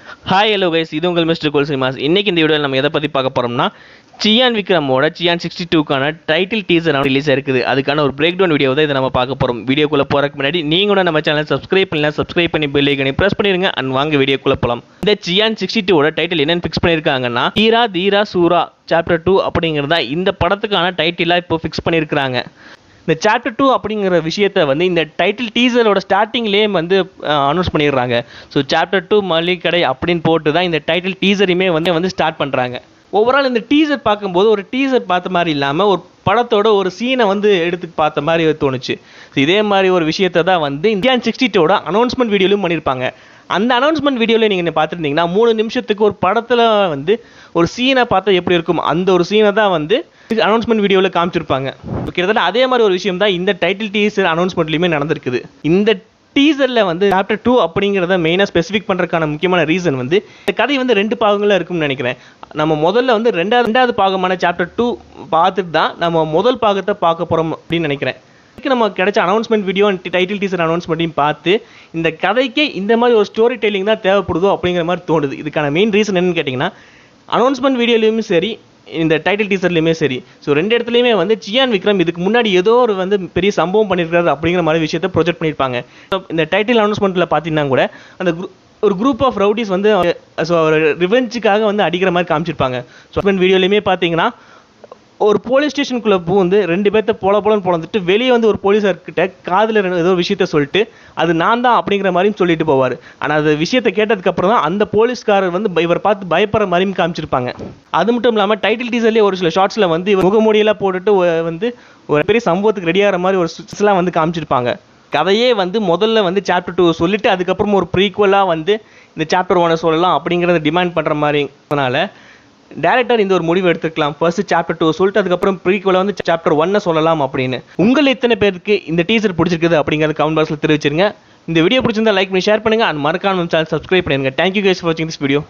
Hi hello guys, இது உங்கள் mister கோல் cinemas. இன்றைக்கி இந்த வீடியோவில் நம்ம எதை பற்றி பார்க்க போகிறோம்னா, சியான் விக்ரமோட சியான் 62க்கான டைட்டில் டீசர் ரிலீஸ் இருக்குது. அதுக்கான ஒரு பிரேக் டவுன் வீடியோ தான் இதை நம்ம பார்க்க போகிறோம். வீடியோக்குள்ளே போகிறதுக்கு முன்னாடி நீங்கள் கூட நம்ம சேனலை சப்ஸ்கிரைப் பண்ணி பெல் ஐக்கனை ப்ரெஸ் பண்ணிடுங்க. அண்ட் வாங்க வீடியோக்குள்ளே போகலாம். இந்த சியான் 62ஓட டைட்டில் என்னென்னு ஃபிக்ஸ் பண்ணியிருக்காங்கன்னா, தீரா தீரா சூரா சாப்டர் 2 அப்படிங்கிறதா இந்த படத்துக்கான டைட்டிலாக இப்போ ஃபிக்ஸ் பண்ணியிருக்கிறாங்க. இந்த சாப்டர் 2 அப்படிங்கிற விஷயத்தை வந்து இந்த டைட்டில் டீசரோட ஸ்டார்டிங்லேயே வந்து அனௌன்ஸ் பண்ணிடுறாங்க. ஸோ சாப்டர் 2 மளிகை அப்படின்னு போட்டு தான் இந்த டைட்டில் டீசரையுமே வந்து ஸ்டார்ட் பண்ணுறாங்க. ஓவரால் இந்த டீசர் பார்க்கும்போது ஒரு டீசர் பார்த்த மாதிரி இல்லாமல் ஒரு படத்தோட ஒரு சீனை வந்து எடுத்து பார்த்த மாதிரி தோணுச்சு. ஸோ இதே மாதிரி ஒரு விஷயத்தை தான் வந்து சியான் 62ஓட அனௌன்ஸ்மெண்ட் வீடியோலையும் பண்ணியிருப்பாங்க. அந்த அனௌன்ஸ்மெண்ட் வீடியோவில் நீங்கள் பார்த்துருந்தீங்கன்னா 3 நிமிஷத்துக்கு ஒரு படத்தில் வந்து ஒரு சீனை பார்த்தா எப்படி இருக்கும், அந்த ஒரு சீனை தான் வந்து அனௌன்ஸ்மெண்ட் வீடியோவில் காமிச்சிருப்பாங்க. கிட்டத்தட்ட அதே மாதிரி ஒரு விஷயம் தான் இந்த டைட்டில் டீசர் அனௌன்ஸ்மெண்ட்லையுமே நடந்திருக்குது. இந்த டீசரில் வந்து சாப்டர் 2 அப்படிங்கிறத மெயினாக ஸ்பெசிஃபிக் பண்ணுறதுக்கான முக்கியமான ரீசன் வந்து இந்த கதை வந்து 2 பாகங்களாக இருக்கும்னு நினைக்கிறேன். நம்ம முதல்ல வந்து ரெண்டாவது பாகமான சாப்டர் 2 பார்த்துட்டு தான் நம்ம முதல் பாகத்தை பார்க்க போகிறோம் அப்படின்னு நினைக்கிறேன். நம்ம கிடைச்ச அனௌன்ஸ்மெண்ட் வீடியோ டைட்டில் டீசர் அனௌன்ஸ்மெண்ட்டையும் பார்த்து இந்த கதைக்கே இந்த மாதிரி ஒரு ஸ்டோரி டெல்லிங் தான் தேவைப்படுதோ அப்படிங்கிற மாதிரி தோணுது. இதுக்கான மெயின் ரீசன் என்னன்னு கேட்டிங்கன்னா, அனௌன்ஸ்மெண்ட் வீடியோலையுமே சரி இந்த டைட்டில் டீசர்லையுமே சரி, ஸோ 2 இடத்துலையுமே வந்து சியான் விக்ரம் இதுக்கு முன்னாடி ஏதோ ஒரு வந்து பெரிய சம்பவம் பண்ணியிருக்காரு அப்படிங்கிற மாதிரி விஷயத்தை ப்ரொஜெக்ட் பண்ணியிருப்பாங்க. இந்த டைட்டில் அனௌன்ஸ்மெண்ட்டில் பார்த்தீங்கன்னா கூட அந்த ஒரு குரூப் ஆஃப் ரவுடிஸ் வந்து ஸோ ரிவெஞ்சுக்காக வந்து அடிக்கிற மாதிரி காமிச்சிருப்பாங்க. ஸோ வீடியோலையுமே பார்த்தீங்கன்னா ஒரு போலீஸ் ஸ்டேஷனுக்குள்ளே வந்து 2 பேர்த்த போலன்னு பொழந்துட்டு வெளியே வந்து ஒரு போலீஸார்கிட்ட காதில் ஏதோ ஒரு விஷயத்த சொல்லிட்டு அது நான் தான் அப்படிங்கிற மாதிரியும் சொல்லிட்டு போவார். ஆனால் அந்த விஷயத்தை கேட்டதுக்கப்புறம் தான் அந்த போலீஸ்காரர் வந்து இவரை பார்த்து பயப்படுற மாதிரியும் காமிச்சிருப்பாங்க. அது மட்டும் இல்லாமல் டைட்டில் டீசர்லேயே ஒரு சில ஷார்ட்ஸில் வந்து இவர் முகமூடியெல்லாம் போட்டுட்டு வந்து ஒரு பெரிய சம்பவத்துக்கு ரெடியாகிற மாதிரி ஒரு ஸ்விட்ச்லாம் வந்து காமிச்சிருப்பாங்க. கதையே வந்து முதல்ல வந்து சாப்டர் 2 சொல்லிவிட்டு அதுக்கப்புறம் ஒரு ப்ரீக்வலாக வந்து இந்த சாப்டர் 1 சொல்லலாம் அப்படிங்கிறத டிமாண்ட் பண்ணுற மாதிரி. அதனால் டேரக்டர் இந்த ஒரு முடிவு எடுத்துக்கலாம். ஃபர்ஸ்ட் சாப்டர் 2 சொல்லிட்டு அதுக்கப்புறம் ப்ரீக்வலாக வந்து சாப்டர் 1 சொல்லலாம் அப்படின்னு. உங்கள் எத்தனை பேருக்கு இந்த டீசர் பிடிச்சிருக்குது அப்படிங்கிறது கமெண்ட் பாக்ஸில் தெரிவிச்சிருங்க. இந்த வீடியோ பிடிச்சிருந்தா லைக் பண்ணி ஷேர் பண்ணுங்கள். அண்ட் மறக்காம சேனல் சப்ஸ்கிரைப் பண்ணுங்கள். தேங்க்யூ கைஸ் ஃபார் வாட்சிங் திஸ் வீடியோ.